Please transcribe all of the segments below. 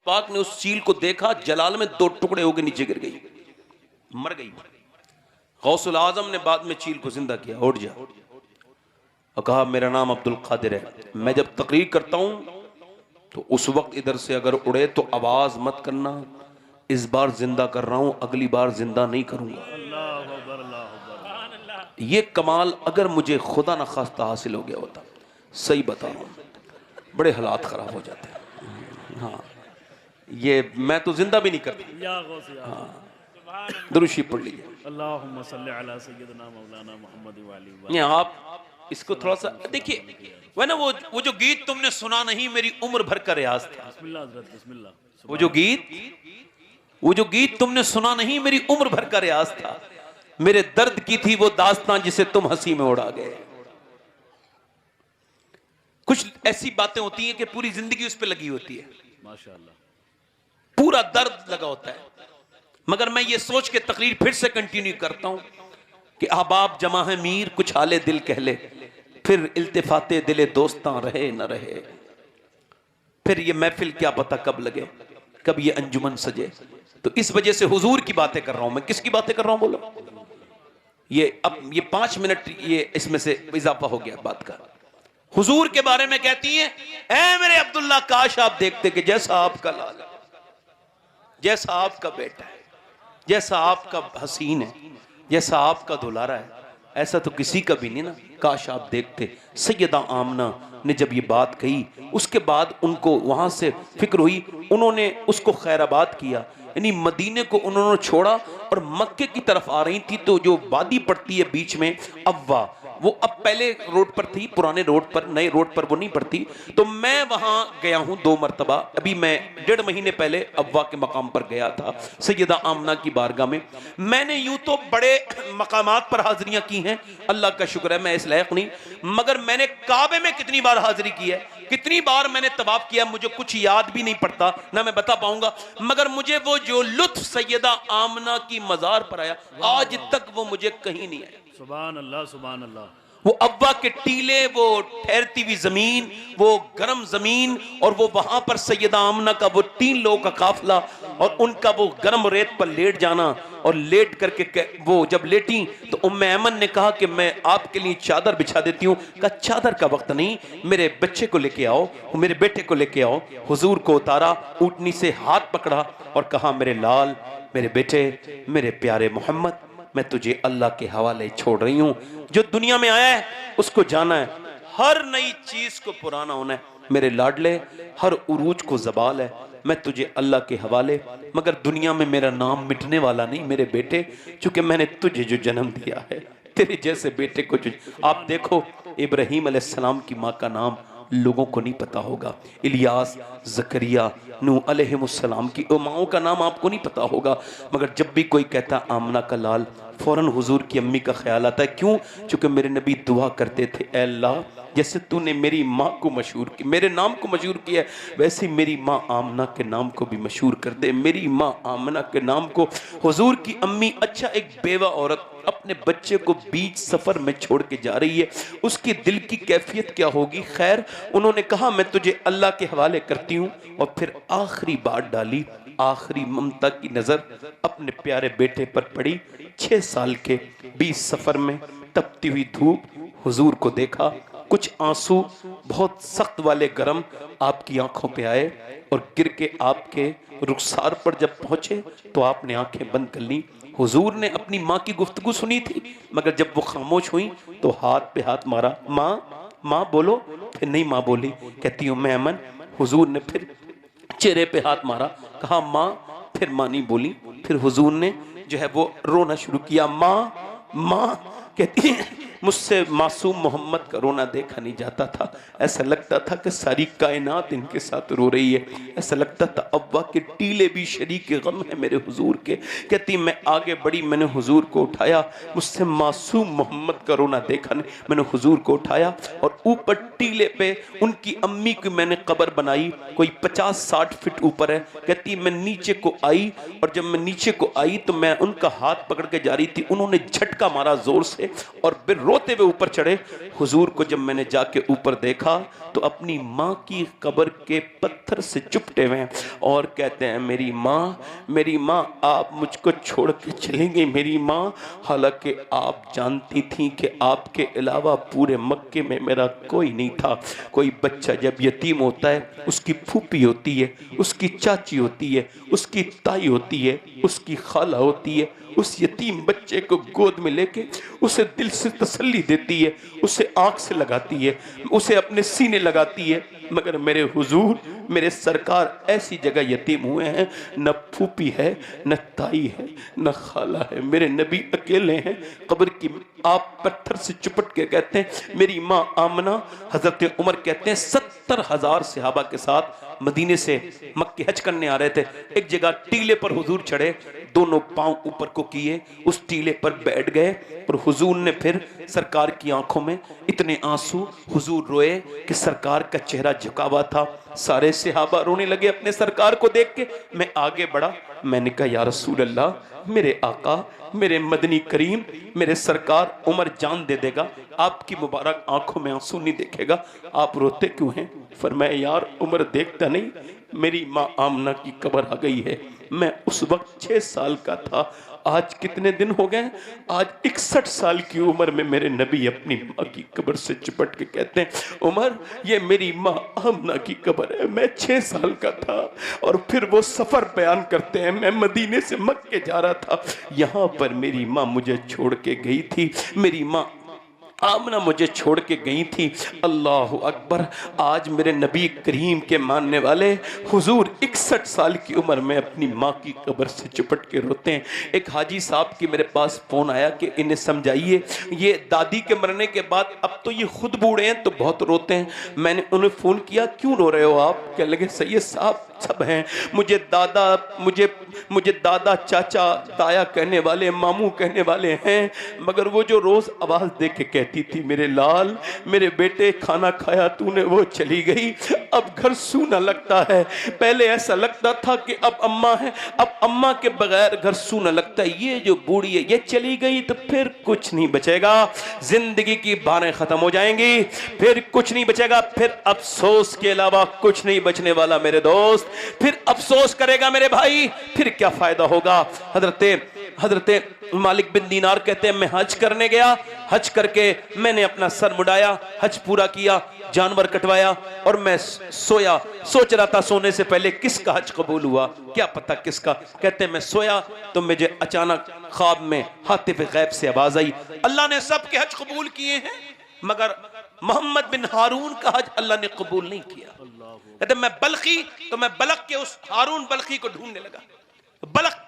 पाक ने उस चील को देखा, जलाल में 2 टुकड़े होकर नीचे गिर गई, मर गई। गौसुल आजम ने बाद में चील को जिंदा किया, उठ जा, और कहा मेरा नाम अब्दुल कादिर है, मैं जब तकरीर करता हूं तो उस वक्त इधर से अगर उड़े तो आवाज मत करना, इस बार जिंदा कर रहा हूं, अगली बार जिंदा नहीं करूंगा। ये कमाल अगर मुझे खुदा न खास्ता हासिल हो गया होता, सही बता रहा हूं, बड़े हालात खराब हो जाते हैं। हाँ, ये मैं तो जिंदा भी नहीं करता। हाँ, दुरूशी पढ़ लीजिए। अल्लाहुम्मा सल्ली अला सय्यिदना मौलाना मुहम्मद व आलिहि। आप इसको थोड़ा सा देखिए, वह ना वो जो गीत तुमने सुना नहीं, मेरी उम्र भर का रियाज था। बिस्मिल्लाह हज़रत, बिस्मिल्लाह। वो जो गीत तुमने सुना नहीं, मेरी उम्र भर का रियाज था। मेरे दर्द की थी वो दास्तां जिसे तुम हंसी में उड़ा गए। कुछ ऐसी बातें होती हैं कि पूरी जिंदगी उस पर लगी होती है, माशाअल्लाह, पूरा दर्द लगा होता है। मगर मैं ये सोच के तकरीर फिर से कंटिन्यू करता हूं कि अहबाब जमा है मीर, कुछ हाले दिल कह ले, फिर इल्तिफाते दिले दोस्तां रहे न रहे, फिर ये महफिल क्या पता कब लगे, कब ये अंजुमन सजे। तो इस वजह से हुजूर की बातें कर रहा हूं मैं। किसकी बातें कर रहा हूं बोलो? ये अब ये 5 मिनट ये इसमें से इजाफा हो गया बात का। हुजूर के बारे में कहती हैं, ऐ मेरे अब्दुल्ला, काश आप देखते कि जैसा आपका लाला, जैसा आपका बेटा है, जैसा आपका हसीन है, जैसा आपका दुलारा है, ऐसा तो किसी का भी नहीं ना। काश आप देखते। सैयदा आमना ने जब ये बात कही, उसके बाद उनको वहां से फिक्र हुई, उन्होंने उसको खैराबाद किया, यानी मदीने को उन्होंने छोड़ा और मक्के की तरफ आ रही थी। तो जो वादी पड़ती है बीच में अव्वा, वो अब पहले रोड पर थी, पुराने रोड पर, नए रोड पर वो नहीं पड़ती। तो मैं वहां गया हूं 2 मरतबा। अभी मैं 1.5 महीने पहले अव्वा के मकाम पर गया था, सैयदा आमना की बारगाह में। मैंने यूं तो बड़े मकामात पर हाजिरियां की हैं, अल्लाह का शुक्र है मैं इस लायक नहीं, मगर मैंने काबे में कितनी बार हाजिरी की है, कितनी बार मैंने तवाफ किया, मुझे कुछ याद भी नहीं पड़ता, ना मैं बता पाऊंगा। मगर मुझे वो जो लुत्फ सैयदा आमना की मजार पर आया, आज तक वो मुझे कहीं नहीं आया। सुभान अल्लाह, सुभान अल्लाह। वो अव्वा के टीले, वो ठहरती हुई जमीन, वो गर्म जमीन, और वो वहां पर सैयदा आमना का वो 3 लोगों का काफिला, और उनका वो गर्म रेत पर लेट जाना, और लेट करके वो जब लेटी तो उम्मे ऐमन ने कहा कि मैं आपके लिए चादर बिछा देती हूँ। कहा चादर का वक्त नहीं, मेरे बच्चे को लेके आओ, मेरे बेटे को लेके आओ। हुजूर को उतारा, ऊँटनी से हाथ पकड़ा और कहा मेरे लाल, मेरे बेटे, मेरे प्यारे मोहम्मद, मैं तुझे अल्लाह के हवाले छोड़ रही हूं। जो दुनिया में आया है उसको जाना है, हर नई चीज को पुराना होना है। मेरे लाडले, हर उरूज को जबाल है, मैं तुझे अल्लाह के हवाले, मगर दुनिया में मेरा नाम मिटने वाला नहीं मेरे बेटे, चूंकि मैंने तुझे जो जन्म दिया है, तेरे जैसे बेटे को जो, आप देखो इब्राहीम अलैहिस्सलाम की माँ का नाम लोगों को नहीं पता होगा, इलियास, जकरिया, नूह अलैहिमुस्सलाम की माओं का नाम आपको नहीं पता होगा, मगर जब भी कोई कहता आमना का लाल, फौरन हुजूर की अम्मी का ख्याल आता है। क्यों? चूंकि मेरे नबी दुआ करते थे, ऐ अल्लाह, जैसे तूने मेरी माँ को मशहूर की, मेरे नाम को मशहूर किया, वैसे मेरी माँ आमना के नाम को भी मशहूर कर दे। मेरी माँ आमना के नाम को, हुजूर की अम्मी, अच्छा एक बेवा औरत अपने बच्चे को बीच सफर में छोड़ के जा रही है, उसकी दिल की कैफियत क्या होगी। खैर, उन्होंने कहा मैं तुझे अल्लाह के हवाले करती हूँ, और फिर आखिरी बात डाली, आखिरी ममता की नजर अपने प्यारे बेटे पर पड़ी। 6 साल के बीच सफर में तपती हुई धूप, हुजूर को देखा, कुछ आंसू बहुत सख्त वाले गरम आपकी आंखों पे आए, और गिर के आपके रुखसार पर जब पहुंचे तो आपने आंखें बंद कर ली। हुजूर ने अपनी माँ की गुफ्तगू सुनी थी, मगर जब वो खामोश हुई तो हाथ पे हाथ मारा, माँ, माँ बोलो। फिर नहीं माँ बोली, कहती हूँ मैं अमन। हुजूर ने फिर चेहरे पे हाथ मारा, कहा माँ, फिर माँ नहीं बोली। फिर हुजूर ने जो है वो रोना शुरू किया, माँ, माँ। कहती है मुझसे मासूम मोहम्मद का रोना देखा नहीं जाता था, ऐसा लगता था कि सारी कायनात इनके साथ रो रही है, ऐसा लगता था अव्वा के टीले भी शरीक गम है मेरे हुजूर के। कहती मैं आगे बढ़ी, मैंने हुजूर को उठाया, मुझसे मासूम मोहम्मद का रोना देखा नहीं, मैंने हुजूर को उठाया और ऊपर टीले पे उनकी अम्मी की मैंने कब्र बनाई, कोई 50-60 फीट ऊपर है। कहती मैं नीचे को आई, और जब मैं नीचे को आई तो मैं उनका हाथ पकड़ के जा रही थी, उन्होंने झटका मारा जोर से और फिर रोते हुए ऊपर चढ़े। हुजूर को जब मैंने जाके ऊपर देखा तो अपनी माँ की कब्र के पत्थर से चुपटे हुए हैं और कहते हैं मेरी माँ आप मुझको छोड़ के चली गई मेरी माँ, हालांकि आप जानती थी कि आपके अलावा पूरे मक्के में मेरा कोई नहीं था। कोई बच्चा जब यतीम होता है उसकी फूफी होती है, उसकी चाची होती है, उसकी ताई होती है, उसकी खाला होती है, उस यतीम बच्चे को गोद में लेके उसे दिल से तसल्ली देती है, उसे आंख से लगाती है, उसे अपने सीने लगाती है। मगर मेरे हुजूर, मेरे सरकार ऐसी जगह यतीम हुए हैं, न फूफी है, न ताई है, न खाला है, मेरे नबी अकेले हैं कब्र की। आप पत्थर से चुपट के कहते हैं मेरी माँ आमना। हजरत उमर कहते हैं 70,000 सहाबा के साथ मदीने से मक्के हज करने आ रहे थे। एक जगह टीले पर हुजूर चढ़े, दोनों पांव ऊपर को किए, उस टीले पर बैठ गए और हुजूर ने फिर सरकार की आंखों में इतने आंसू, हुजूर रोए कि सरकार का चेहरा झुका हुआ था। सारे सहाबा रोने लगे अपने सरकार को देख के। मैं आगे बढ़ा, मैंने कहा या रसूल अल्लाह, मेरे आका, मेरे मदनी करीम, मेरे सरकार उमर जान दे देगा, आपकी मुबारक आंखों में आंसू नहीं देखेगा, आप रोते क्यों हैं? फरमाया यार उमर देखता नहीं, मेरी माँ आमना की कब्र आ गई है। मैं उस वक्त 6 साल का था, आज कितने दिन हो गए? आज 61 साल की उम्र में मेरे नबी अपनी माँ की कब्र से चिपट के कहते हैं उमर ये मेरी माँ आमना की कब्र है, मैं 6 साल का था। और फिर वो सफर बयान करते हैं, मैं मदीने से मक्के जा रहा था, यहाँ पर मेरी माँ मुझे छोड़ के गई थी, मेरी माँ आमना मुझे छोड़ के गई थी। अल्लाह अकबर। आज मेरे नबी करीम के मानने वाले हुजूर 61 साल की उम्र में अपनी माँ की कब्र से चिपट के रोते हैं। एक हाजी साहब की मेरे पास फोन आया कि इन्हें समझाइए, ये दादी के मरने के बाद अब तो ये खुद बूढ़े हैं तो बहुत रोते हैं। मैंने उन्हें फोन किया, क्यों रो रहे हो आप? कहने लगे सैयद साहब सब हैं, मुझे दादा चाचा ताया कहने वाले, मामू कहने वाले हैं, मगर वो जो रोज आवाज दे के कहती थी मेरे लाल, मेरे बेटे खाना खाया तूने, वो चली गई, अब घर सूना लगता है। पहले ऐसा लगता था कि अब अम्मा है, अब अम्मा के बगैर घर सूना लगता है। ये जो बूढ़ी है ये चली गई तो फिर कुछ नहीं बचेगा, जिंदगी की बारें खत्म हो जाएंगी, फिर कुछ नहीं बचेगा, फिर अफसोस के अलावा कुछ नहीं बचने वाला मेरे दोस्त। फिर अफसोस करेगा मेरे भाई, फिर क्या फायदा होगा? हजरते मालिक बिन दीनार कहते हैं मैं हज करने गया, हज करके मैंने अपना सर मुड़ाया, हज पूरा किया, जानवर कटवाया और मैं सोया। सोच रहा था सोने से पहले किसका हज कबूल हुआ, क्या पता किसका। कहते हैं मैं सोया तो मुझे अचानक ख्वाब में हातिफ गैब से आवाज आई, अल्लाह ने सबके हज कबूल किए हैं मगर मोहम्मद बिन हारून का हज अल्लाह ने कबूल नहीं किया। कहते मैं बल्खी, तो मैं बलख के उस हारून बल्खी को ढूंढने लगा। बलख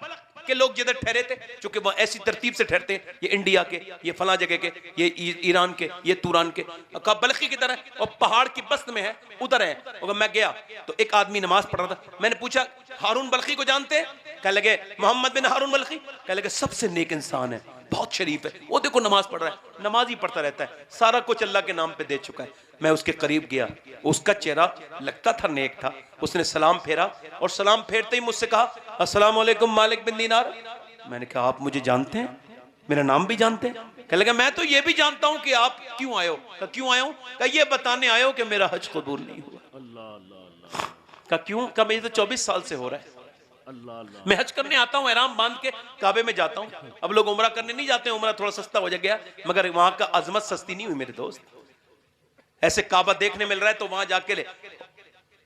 के लोग जिधर ठहरे थे, चूंकि वो ऐसी तरतीब से ठहरते हैं, ये इंडिया के, ये फला जगह के, ये ईरान के, ये तुरान के, कहा बल्खी की तरह और पहाड़ की बस्त में है, उधर है। और मैं गया तो एक आदमी नमाज पढ़ रहा था, मैंने पूछा हारून बल्खी को जानते हैं? कह लगे मोहम्मद बिन हारून बल्खी। कह लगे सबसे नेक इंसान है, बहुत शरीफ है, वो देखो नमाज पढ़ रहा है, नमाज ही पढ़ता रहता है, सारा कुछ अल्लाह के नाम पे दे चुका है। मैं उसके करीब गया, उसका चेहरा लगता था नेक था, उसने सलाम फेरा और सलाम फेरते ही मुझसे कहा अस्सलाम वालेकुम मालिक बिन दीनार। मैंने कहा आप मुझे जानते हैं, मेरा नाम भी जानते हैं? कह लगा मैं तो ये भी जानता हूं कि आप क्यों आए हो। कहा क्यों आए हो? कहा ये बताने आए हो कि मेरा हज कबूल नहीं हुआ। कहा क्यों? कहा मुझे तो 24 साल से हो रहा है, मैं हज करने आता हूँ, एहराम बांध के काबे में जाता हूँ। अब लोग उमरा करने नहीं जाते, उमरा थोड़ा सस्ता हो गया, मगर वहां का अजमत सस्ती नहीं हुई मेरे दोस्त। ऐसे काबा देखने मिल रहा है तो वहां जाके ले,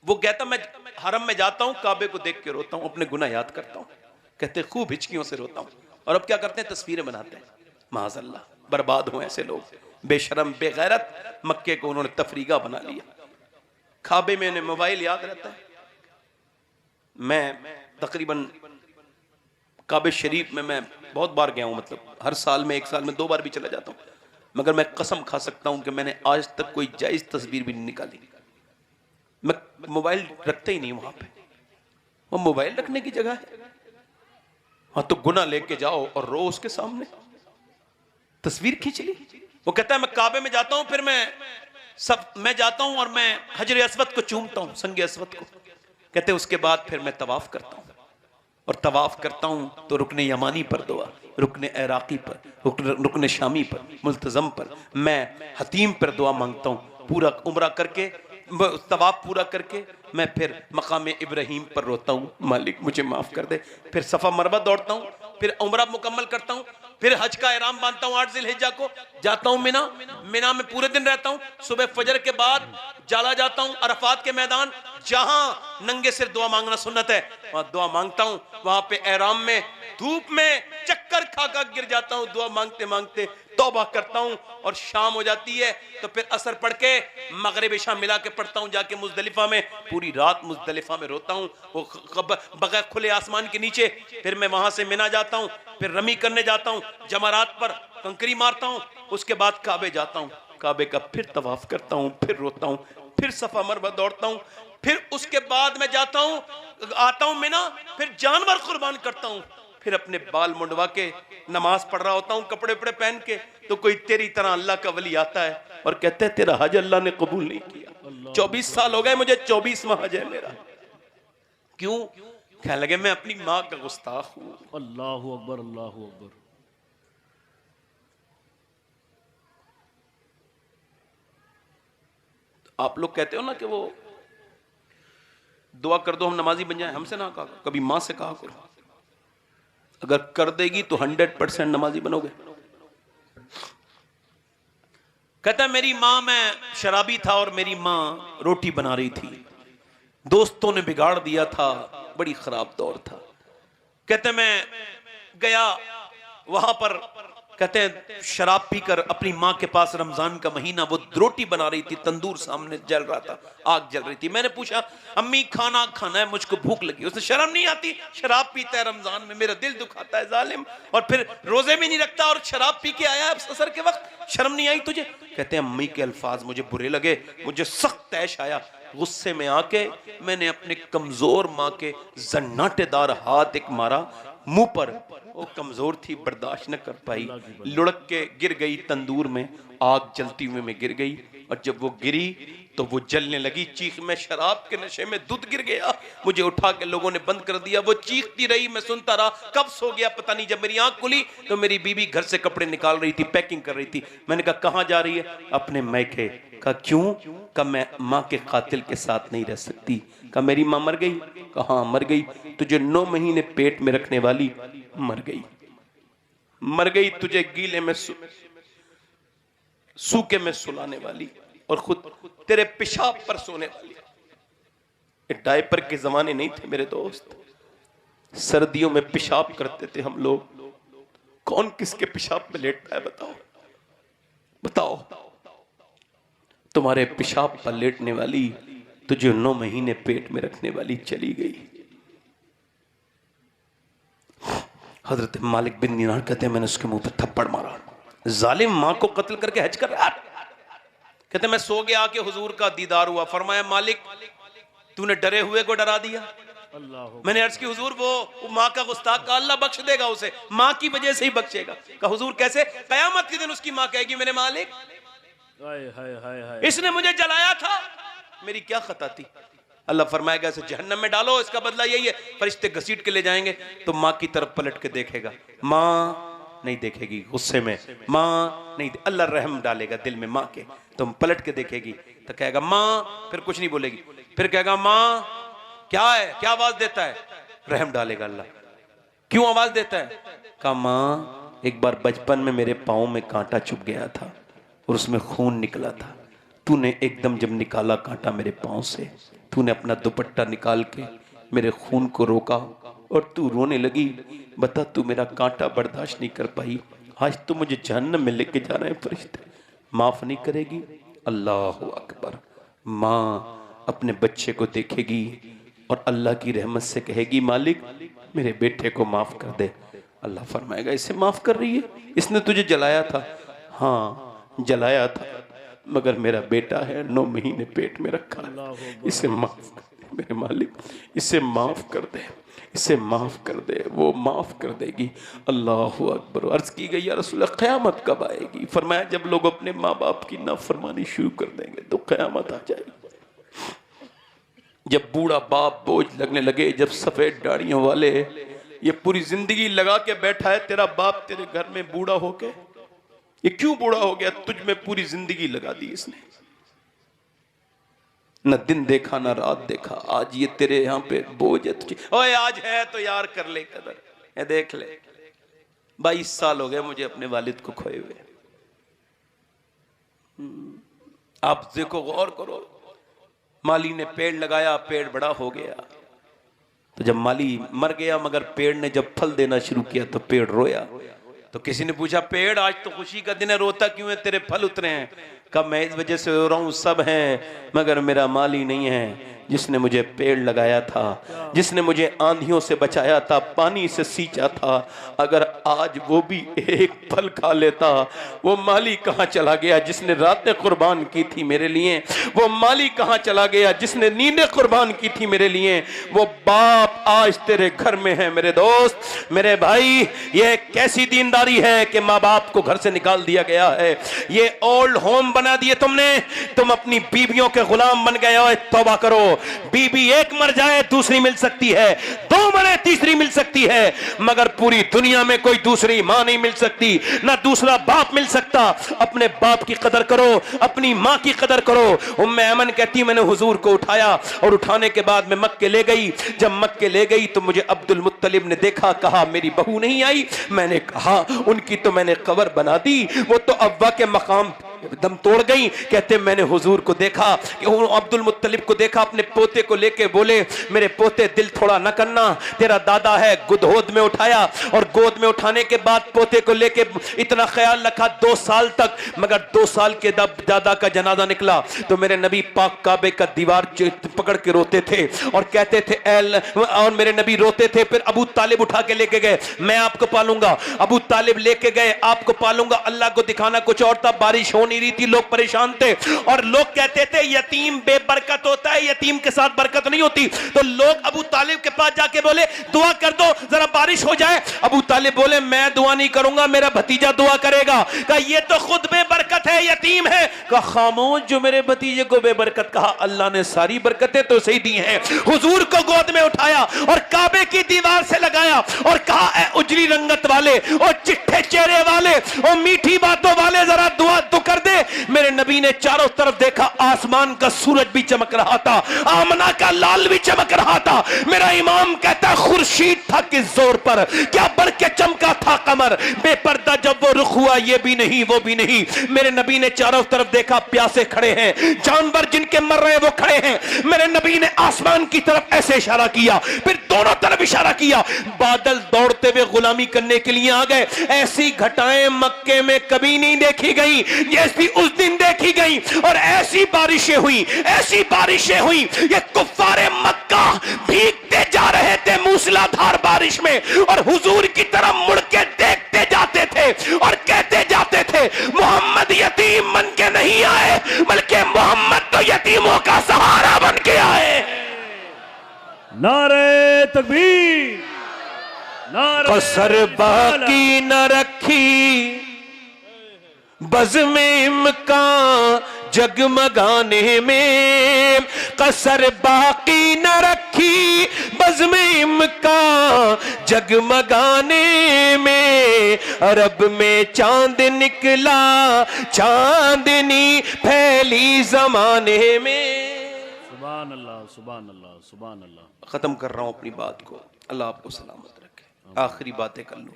वो कहता मैं हरम में जाता हूँ, काबे को देख के रोता हूँ, अपने गुनाह याद करता हूँ। कहते खूब हिचकियों से रोता हूँ। और अब क्या करते हैं, तस्वीरें बनाते हैं। माज़अल्लाह, बर्बाद हो ऐसे लोग, बेशरम बेगैरत। मक्के को उन्होंने तफरीगा बना लिया, काबे में उन्हें मोबाइल याद रहता है। मैं तकरीबन काबे शरीफ में मैं बहुत बार गया हूँ, मतलब हर साल में, एक साल में 2 बार भी चला जाता हूँ, मगर मैं कसम खा सकता हूँ कि मैंने आज तक कोई जायज तस्वीर भी नहीं निकाली। मैं मोबाइल रखते ही नहीं वहां पे, वो मोबाइल रखने की जगह है। हाँ तो गुना लेके जाओ और रो उसके सामने, तस्वीर खींच ली। वो कहता है मैं काबे में जाता हूँ, फिर मैं जाता हूँ और मैं हजर अस्वद को चूमता हूँ, संगे अस्वद को। कहते उसके बाद फिर मैं तवाफ करता हूँ। और तवाफ करता हूँ तो रुकने यमानी पर दुआ, रुकने इराकी पर, रुकने शामी पर, मुल्तज़म पर, मैं हतीम पर दुआ मांगता हूँ। पूरा उम्रा करके, तवाफ पूरा करके मैं फिर मकाम इब्राहीम पर रोता हूँ, मालिक मुझे माफ़ कर दे। फिर सफ़ा मरवा दौड़ता हूँ, फिर उम्रा मुकम्मल करता हूँ, फिर हज का एहराम बांधता हूँ 8 ज़िलहिज्जा को, जाता हूँ मिना में पूरे दिन रहता हूँ। सुबह फजर के बाद चला जाता हूँ अरफात के मैदान, जहां नंगे सिर दुआ मांगना सुन्नत है, वहां दुआ मांगता हूँ। वहां पे एहराम में धूप में चक्कर खा गिर जाता हूँ, दुआ मांगते मांगते तौबा करता हूँ। और शाम हो जाती है तो फिर असर पढ़ के मगरिब इशा मिला के पढ़ता हूँ जाके मुजदलिफा में, पूरी रात मुजदलिफा में रोता हूँ वो बगैर खुले आसमान के नीचे। फिर मैं वहां से मिना जाता हूँ, फिर रमी करने जाता हूँ, जमरात पर कंकरी मारता हूँ। उसके बाद काबे जाता हूँ, काबे का फिर तवाफ करता हूँ, फिर रोता हूँ, फिर सफा मरवा दौड़ता हूँ। फिर उसके बाद मैं जाता हूँ, आता हूँ मिना, फिर जानवर कुर्बान करता हूँ। फिर अपने बाल मुंडवा के नमाज पढ़ रहा होता हूँ कपड़े वपड़े पहन के, तो कोई तेरी तरह अल्लाह का वली आता है और कहते हैं तेरा हज अल्लाह ने कबूल नहीं किया। 24 साल हो गए मुझे, 24वां हज है मेरा। क्यों? कहने लगे मैं अपनी माँ का गुस्ताख हूँ। अल्लाहु अकबर, अल्लाहु अकबर। आप लोग कहते हो ना कि वो दुआ कर दो हम नमाजी बन जाए, हमसे ना कहा, कभी माँ से कहा करो, अगर कर देगी तो 100% नमाजी बनोगे। कहता मेरी माँ, मैं शराबी था और मेरी माँ रोटी बना रही थी, दोस्तों ने बिगाड़ दिया था, बड़ी खराब दौर था। कहते मैं गया वहां पर, कहते हैं शराब पीकर अपनी माँ के पास, रमजान का महीना, वो रोटी बना रही थी, तंदूर सामने जल रहा था, आग जल रही थी। मैंने पूछा अम्मी खाना खाना है, मुझको भूख लगी। उसने शर्म नहीं आती, शराब पीता है रमजान में, मेरा दिल दुखाता है जालिम, और फिर रोजे भी नहीं रखता और शराब पी के आया असर के वक्त, शर्म नहीं आई तुझे? कहते हैं अम्मी के अल्फाज मुझे बुरे लगे, मुझे सख्त तैश आया। गुस्से में आके मैंने अपने कमजोर माँ के जन्नाटेदार हाथ एक मारा मुंह पर। वो कमजोर थी, बर्दाश्त न कर पाई, लुढ़क के गिर गई तंदूर में, आग जलती हुए में गिर गई। और जब वो गिरी तो वो जलने लगी, चीख, मैं शराब के नशे में दूध गिर गया, मुझे उठा के लोगों ने बंद कर दिया। वो चीखती रही, मैं सुनता रहा, कब सो गया पता नहीं। जब मेरी आंख खुली तो मेरी बीवी घर से कपड़े निकाल रही थी, पैकिंग कर रही थी। मैंने कहा कहाँ जा रही है? अपने मैके। कहा क्यों? कहा मैं माँ के कातिल के साथ नहीं रह सकती। कहा मेरी माँ मर गई? कहा हाँ मर गई। तुझे 9 महीने पेट में रखने वाली मर गई, मर गई। तुझे गीले में सूखे में सुलाने वाली और खुद तेरे पेशाब पर सोने वाली। डायपर के जमाने नहीं थे मेरे दोस्त, सर्दियों में पेशाब करते थे हम लोग। कौन किसके पेशाब में लेटता है बताओ? बताओ। तुम्हारे पेशाब पर लेटने वाली, तुझे 9 महीने पेट में रखने वाली चली गई। हजरत मालिक बिन दीनार कहते हैं मैंने उसके मुंह पे थप्पड़ मारा, जालिम मां को कत्ल करके हज कर रहा। कहते मैं सो गया, आके हुजूर का दीदार हुआ, फरमाया मालिक तूने डरे हुए को डरा दिया। मैंने अर्ज की हुजूर वो माँ का गुस्ताख का अल्लाह बख्श देगा उसे, माँ की वजह से ही बख्शेगा। कहा हुजूर कैसे? कयामत के दिन उसकी माँ कहेगी मेरे मालिक इसने मुझे जलाया था, मेरी क्या खता थी? अल्लाह फरमाएगा इसे जहन्नम में डालो, इसका बदला यही है। फरिश्ते घसीट के ले जाएंगे तो माँ की तरफ पलट के देखेगा, माँ नहीं देखेगी, गुस्से में माँ नहीं, अल्लाह रहम डालेगा दिल में माँ के, तो पलट के देखेगी तो कहेगा माँ, फिर कुछ नहीं बोलेगी, फिर कहेगा माँ क्या है, क्या आवाज देता है? रहम डालेगा अल्लाह। क्यों आवाज देता है? कहा माँ एक बार बचपन में मेरे पाँव में कांटा चुभ गया था और उसमें खून निकला था, तूने एकदम जब निकाला कांटा मेरे पाँव से, तूने अपना दुपट्टा निकाल के मेरे खून को रोका और तू रोने लगी। बता तू मेरा कांटा बर्दाश्त नहीं कर पाई, आज तो मुझे जहन्नम में लेके जा रहे हैं फरिश्ते, माफ नहीं करेगी? अल्लाह अकबर। माँ अपने बच्चे को देखेगी और अल्लाह की रहमत से कहेगी मालिक मेरे बेटे को माफ कर दे। अल्लाह फरमाएगा इसे माफ कर रही है, इसने तुझे जलाया था। हाँ जलाया था, मगर मेरा बेटा है, 9 महीने पेट में रखा है, इसे माफ कर दे मेरे मालिक, इसे माफ कर दे, इसे माफ कर दे। वो माफ कर देगी। अल्लाह अकबर। अर्ज की गई या रसूल क़यामत कब आएगी? फरमाया जब लोग अपने माँ बाप की नाफरमानी शुरू कर देंगे तो क़यामत आ जाएगी। जब बूढ़ा बाप बोझ लगने लगे, जब सफेद दाढ़ियों वाले ये पूरी जिंदगी लगा के बैठा है तेरा बाप तेरे घर में बूढ़ा होके, ये क्यों बूढ़ा हो गया? तुझ में पूरी जिंदगी लगा दी इसने, न दिन देखा न रात देखा, आज ये तेरे यहां पे बोझ है तुझे। ओए आज है तो यार कर ले कदर, ये देख ले 22 साल हो गए मुझे अपने वालिद को खोए हुए। आप देखो, गौर करो, माली ने पेड़ लगाया, पेड़ बड़ा हो गया, तो जब माली मर गया मगर पेड़ ने जब फल देना शुरू किया तो पेड़ रोया। तो किसी ने पूछा पेड़ आज तो खुशी का दिन है, रोता क्यों है? तेरे फल उतरे हैं। कब मैं इस वजह से रो रहा हूं, सब हैं मगर मेरा माली नहीं है जिसने मुझे पेड़ लगाया था, जिसने मुझे आंधियों से बचाया था, पानी से सींचा था। अगर आज वो भी एक फल खा लेता, वो माली कहाँ चला गया जिसने रातें कुर्बान की थी मेरे लिए? वो माली कहाँ चला गया जिसने नींदें कुर्बान की थी मेरे लिए? वो बाप आज तेरे घर में है मेरे दोस्त, मेरे भाई। ये कैसी दीनदारी है कि माँ बाप को घर से निकाल दिया गया है, ये ओल्ड होम बना दिए तुमने, तुम अपनी बीवियों के गुलाम बन गए हो। तौबा करो, बीबी एक मर जाए दूसरी मिल सकती है, दो मरे तीसरी मिल सकती है, मगर पूरी दुनिया में कोई दूसरी मां नहीं मिल सकती, ना दूसरा बाप मिल सकता। अपने बाप की कदर करो, अपनी मां की कदर करो। उम्मे ऐमन कहती मैंने हुजूर को उठाया और उठाने के बाद मैं मक्के ले गई। जब मक्के ले गई तो मुझे अब्दुल मुत्तलिब ने देखा, कहा मेरी बहू नहीं आई। मैंने कहा उनकी तो मैंने कब्र बना दी, वो तो अव्वा के मकाम दम तोड़ गई। कहते मैंने हुजूर को देखा, अब्दुल मुत्तलिब को देखा, अपने पोते को लेके बोले मेरे पोते दिल थोड़ा न करना, तेरा दादा है। गोद में उठाया और गोद में उठाने के बाद पोते को लेके इतना ख्याल रखा 2 साल तक, मगर 2 साल के दादा का जनाजा निकला तो मेरे नबी पाक काबे का दीवार पकड़ के रोते थे और कहते थे और मेरे नबी रोते थे। फिर अबू तालिब उठा के लेके गए, मैं आपको पालूंगा। अबू तालिब लेके गए, आपको पालूंगा। अल्लाह को दिखाना कुछ और था, बारिश हो नहीं रही थी, लोग परेशान थे और लोग कहते थे यतीम बेबरकत होता है, यतीम के साथ बरकत नहीं होती। तो लोग अबू तालिब के पास जाके बोले दुआ कर दो जरा बारिश हो जाए। अबू तालिब बोले मैं दुआ नहीं करूंगा, मेरा भतीजा दुआ करेगा। कहा ये तो खुद बेबरकत है, यतीम है। कहा खामोश, जो मेरे भतीजे को बेबरकत कहा, अल्लाह ने सारी बरकतें तो सही दी हैं। हुजूर को गोद में उठाया और काबे की दीवार से लगाया और कहा ऐ उजली रंगत वाले और चिट्ठे चेहरे वाले और मीठी बातों वाले, जरा दुआ तो कर दे। मेरे नबी ने चारों तरफ देखा, आसमान का सूरज भी चमक रहा था, आमना का लाल भी चमक रहा था। मेरा इमाम कहता खुर्शीद था किस जोर पर, क्या बढ़ के चमका था कमर। बेपर्दा जब वो रुख हुआ, ये भी नहीं वो भी नहीं। मेरे नबी ने चारों तरफ देखा, प्यासे खड़े हैं, जानवर जिनके मर रहे हैं वो खड़े हैं। मेरे नबी ने आसमान की तरफ ऐसे इशारा किया, फिर दोनों तरफ इशारा किया। बादल दौड़ते हुए गुलामी करने के लिए आ गए। ऐसी घटाएं मक्के में कभी नहीं देखी गई जैसी उस दिन देखी गई। और ऐसी बारिशें हुई, ऐसी बारिशें हुई, ये कुफ्फारे मक्का भीगते जा रहे थे मूसलाधार बारिश में और हुजूर की तरफ मुड़ के देखते जाते थे और कहते जाते थे मोहम्मद यतीम बन के नहीं आए, बल्कि मोहम्मद तो यतीमों का सहारा बन के आए। नारे तकबीर, नारे कसर बाकी न रखी बज़्म इम्कान जगमगाने में, कसर बाकी न रखी बज़्म इम्कान जगमगाने में। अरब में चांद निकला, चांदनी फैली जमाने में। सुभान अल्लाह, सुभान अल्लाह, सुभान अल्लाह। खत्म कर रहा हूं अपनी बात को, अल्लाह आपको सलामत रखे। आखिरी बातें कर लो।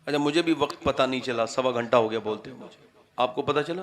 अच्छा मुझे भी वक्त पता नहीं चला, 1.25 घंटा हो गया बोलते हुए। मुझे आपको पता चला?